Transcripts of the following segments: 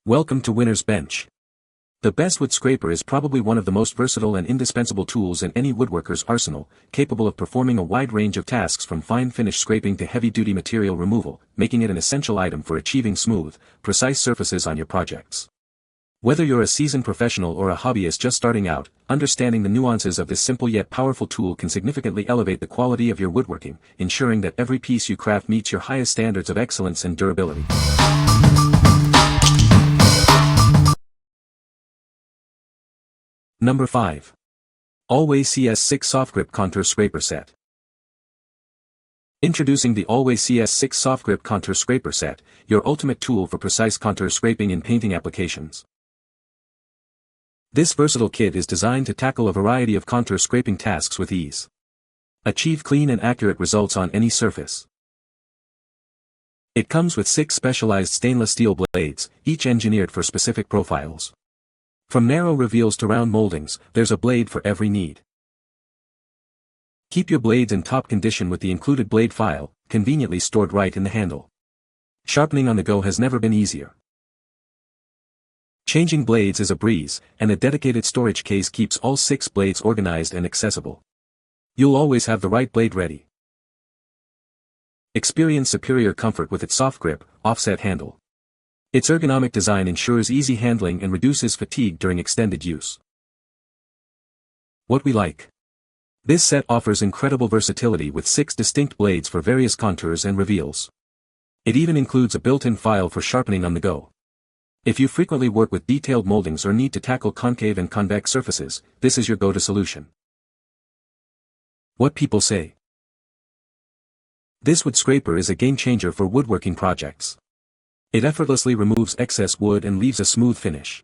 Welcome to Winner's Bench. The best wood scraper is probably one of the most versatile and indispensable tools in any woodworker's arsenal, capable of performing a wide range of tasks from fine finish scraping to heavy-duty material removal, making it an essential item for achieving smooth, precise surfaces on your projects. Whether you're a seasoned professional or a hobbyist just starting out, understanding the nuances of this simple yet powerful tool can significantly elevate the quality of your woodworking, ensuring that every piece you craft meets your highest standards of excellence and durability. Number 5. ALLWAY CS6 Soft Grip Contour Scraper Set. Introducing the ALLWAY CS6 Soft Grip Contour Scraper Set, your ultimate tool for precise contour scraping in painting applications. This versatile kit is designed to tackle a variety of contour scraping tasks with ease. Achieve clean and accurate results on any surface. It comes with 6 specialized stainless steel blades, each engineered for specific profiles. From narrow reveals to round moldings, there's a blade for every need. Keep your blades in top condition with the included blade file, conveniently stored right in the handle. Sharpening on the go has never been easier. Changing blades is a breeze, and a dedicated storage case keeps all 6 blades organized and accessible. You'll always have the right blade ready. Experience superior comfort with its soft grip, offset handle. Its ergonomic design ensures easy handling and reduces fatigue during extended use. What we like. This set offers incredible versatility with 6 distinct blades for various contours and reveals. It even includes a built-in file for sharpening on the go. If you frequently work with detailed moldings or need to tackle concave and convex surfaces, this is your go-to solution. What people say. This wood scraper is a game-changer for woodworking projects. It effortlessly removes excess wood and leaves a smooth finish.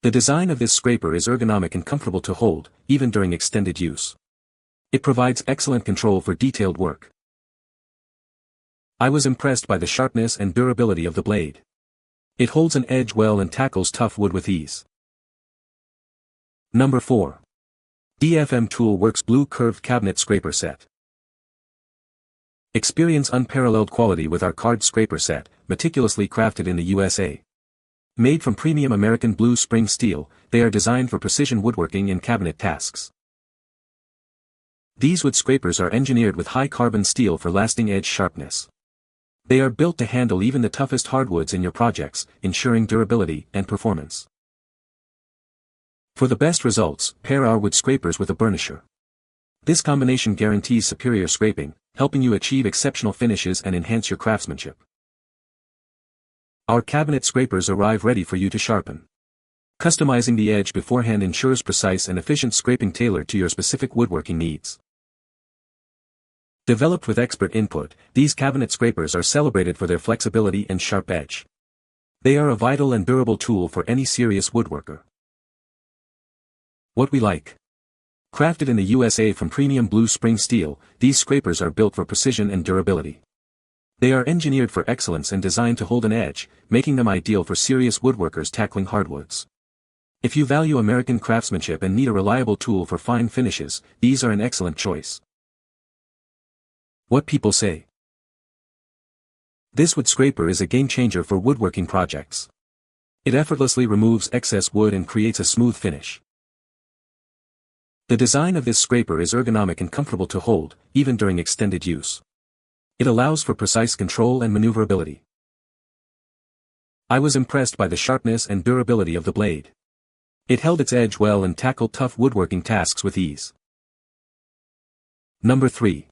The design of this scraper is ergonomic and comfortable to hold, even during extended use. It provides excellent control for detailed work. I was impressed by the sharpness and durability of the blade. It holds an edge well and tackles tough wood with ease. Number 4. DFM Tool Works Blue Curved Cabinet Scraper Set. Experience unparalleled quality with our card scraper set, meticulously crafted in the USA. Made from premium American blue spring steel, they are designed for precision woodworking and cabinet tasks. These wood scrapers are engineered with high carbon steel for lasting edge sharpness. They are built to handle even the toughest hardwoods in your projects, ensuring durability and performance. For the best results, pair our wood scrapers with a burnisher. This combination guarantees superior scraping, helping you achieve exceptional finishes and enhance your craftsmanship. Our cabinet scrapers arrive ready for you to sharpen. Customizing the edge beforehand ensures precise and efficient scraping tailored to your specific woodworking needs. Developed with expert input, these cabinet scrapers are celebrated for their flexibility and sharp edge. They are a vital and durable tool for any serious woodworker. What we like. Crafted in the USA from premium blue spring steel, these scrapers are built for precision and durability. They are engineered for excellence and designed to hold an edge, making them ideal for serious woodworkers tackling hardwoods. If you value American craftsmanship and need a reliable tool for fine finishes, these are an excellent choice. What people say. This wood scraper is a game-changer for woodworking projects. It effortlessly removes excess wood and creates a smooth finish. The design of this scraper is ergonomic and comfortable to hold, even during extended use. It allows for precise control and maneuverability. I was impressed by the sharpness and durability of the blade. It held its edge well and tackled tough woodworking tasks with ease. Number 3.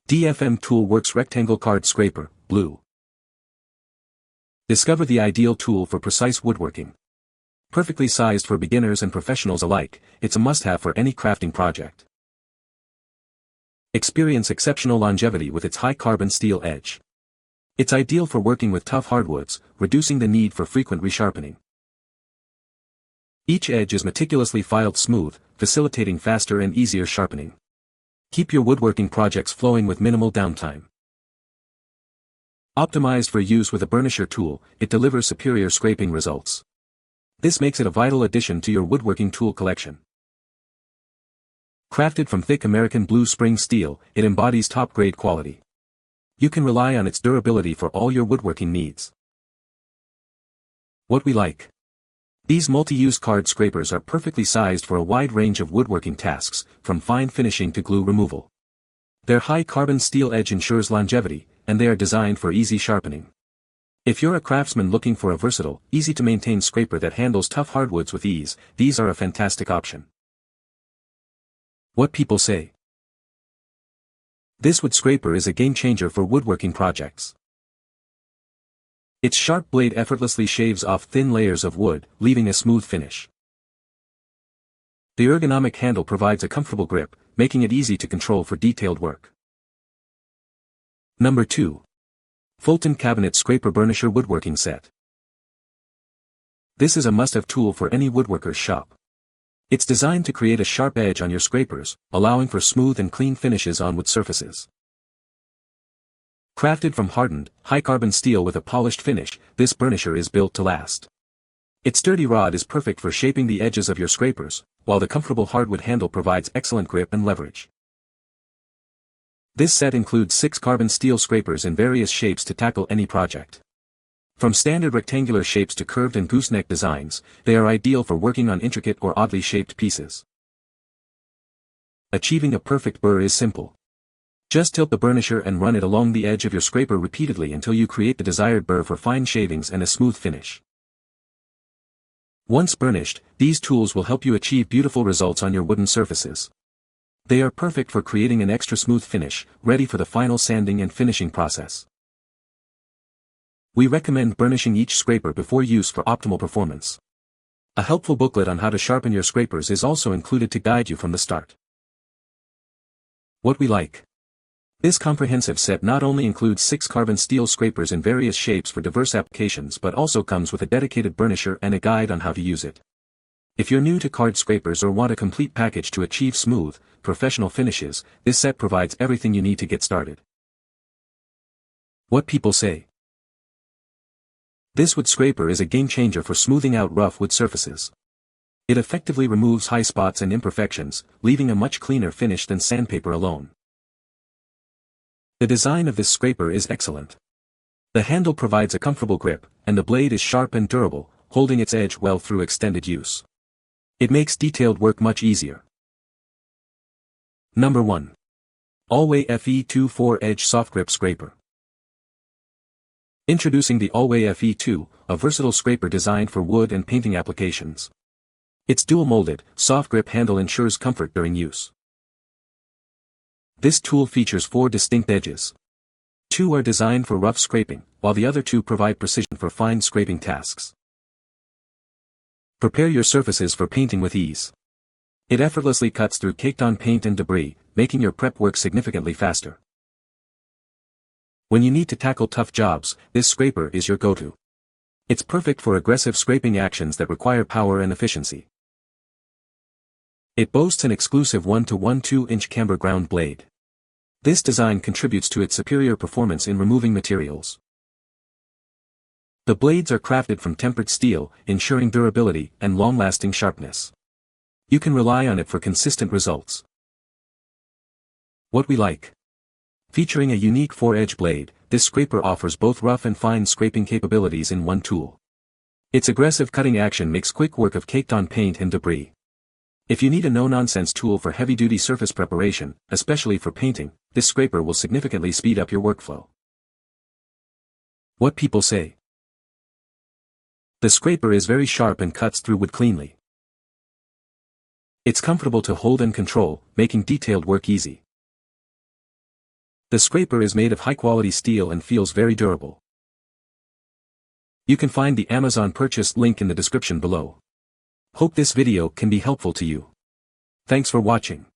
DFM Tool Works Rectangle Card Scraper, Blue. Discover the ideal tool for precise woodworking. Perfectly sized for beginners and professionals alike, it's a must-have for any crafting project. Experience exceptional longevity with its high carbon steel edge. It's ideal for working with tough hardwoods, reducing the need for frequent resharpening. Each edge is meticulously filed smooth, facilitating faster and easier sharpening. Keep your woodworking projects flowing with minimal downtime. Optimized for use with a burnisher tool, it delivers superior scraping results. This makes it a vital addition to your woodworking tool collection. Crafted from thick American blue spring steel, it embodies top-grade quality. You can rely on its durability for all your woodworking needs. What we like. These multi-use card scrapers are perfectly sized for a wide range of woodworking tasks, from fine finishing to glue removal. Their high carbon steel edge ensures longevity, and they are designed for easy sharpening. If you're a craftsman looking for a versatile, easy-to-maintain scraper that handles tough hardwoods with ease, these are a fantastic option. What people say. This wood scraper is a game-changer for woodworking projects. Its sharp blade effortlessly shaves off thin layers of wood, leaving a smooth finish. The ergonomic handle provides a comfortable grip, making it easy to control for detailed work. Number 2. Fulton Cabinet Scraper Burnisher Woodworking Set. This is a must-have tool for any woodworker's shop. It's designed to create a sharp edge on your scrapers, allowing for smooth and clean finishes on wood surfaces. Crafted from hardened, high-carbon steel with a polished finish, this burnisher is built to last. Its sturdy rod is perfect for shaping the edges of your scrapers, while the comfortable hardwood handle provides excellent grip and leverage. This set includes 6 carbon steel scrapers in various shapes to tackle any project. From standard rectangular shapes to curved and gooseneck designs, they are ideal for working on intricate or oddly shaped pieces. Achieving a perfect burr is simple. Just tilt the burnisher and run it along the edge of your scraper repeatedly until you create the desired burr for fine shavings and a smooth finish. Once burnished, these tools will help you achieve beautiful results on your wooden surfaces. They are perfect for creating an extra smooth finish, ready for the final sanding and finishing process. We recommend burnishing each scraper before use for optimal performance. A helpful booklet on how to sharpen your scrapers is also included to guide you from the start. What we like. This comprehensive set not only includes 6 carbon steel scrapers in various shapes for diverse applications but also comes with a dedicated burnisher and a guide on how to use it. If you're new to card scrapers or want a complete package to achieve smooth, professional finishes, this set provides everything you need to get started. What people say. This wood scraper is a game-changer for smoothing out rough wood surfaces. It effectively removes high spots and imperfections, leaving a much cleaner finish than sandpaper alone. The design of this scraper is excellent. The handle provides a comfortable grip, and the blade is sharp and durable, holding its edge well through extended use. It makes detailed work much easier. Number 1. ALLWAY FE2 4-Edge Soft Grip Scraper. Introducing the ALLWAY FE2, a versatile scraper designed for wood and painting applications. Its dual-molded, soft grip handle ensures comfort during use. This tool features 4 distinct edges. 2 are designed for rough scraping, while the other 2 provide precision for fine scraping tasks. Prepare your surfaces for painting with ease. It effortlessly cuts through caked-on paint and debris, making your prep work significantly faster. When you need to tackle tough jobs, this scraper is your go-to. It's perfect for aggressive scraping actions that require power and efficiency. It boasts an exclusive 1-to-1 2-inch camber ground blade. This design contributes to its superior performance in removing materials. The blades are crafted from tempered steel, ensuring durability and long-lasting sharpness. You can rely on it for consistent results. What we like. Featuring a unique 4-edge blade, this scraper offers both rough and fine scraping capabilities in one tool. Its aggressive cutting action makes quick work of caked-on paint and debris. If you need a no-nonsense tool for heavy-duty surface preparation, especially for painting, this scraper will significantly speed up your workflow. What people say. The scraper is very sharp and cuts through wood cleanly. It's comfortable to hold and control, making detailed work easy. The scraper is made of high-quality steel and feels very durable. You can find the Amazon purchase link in the description below. Hope this video can be helpful to you. Thanks for watching.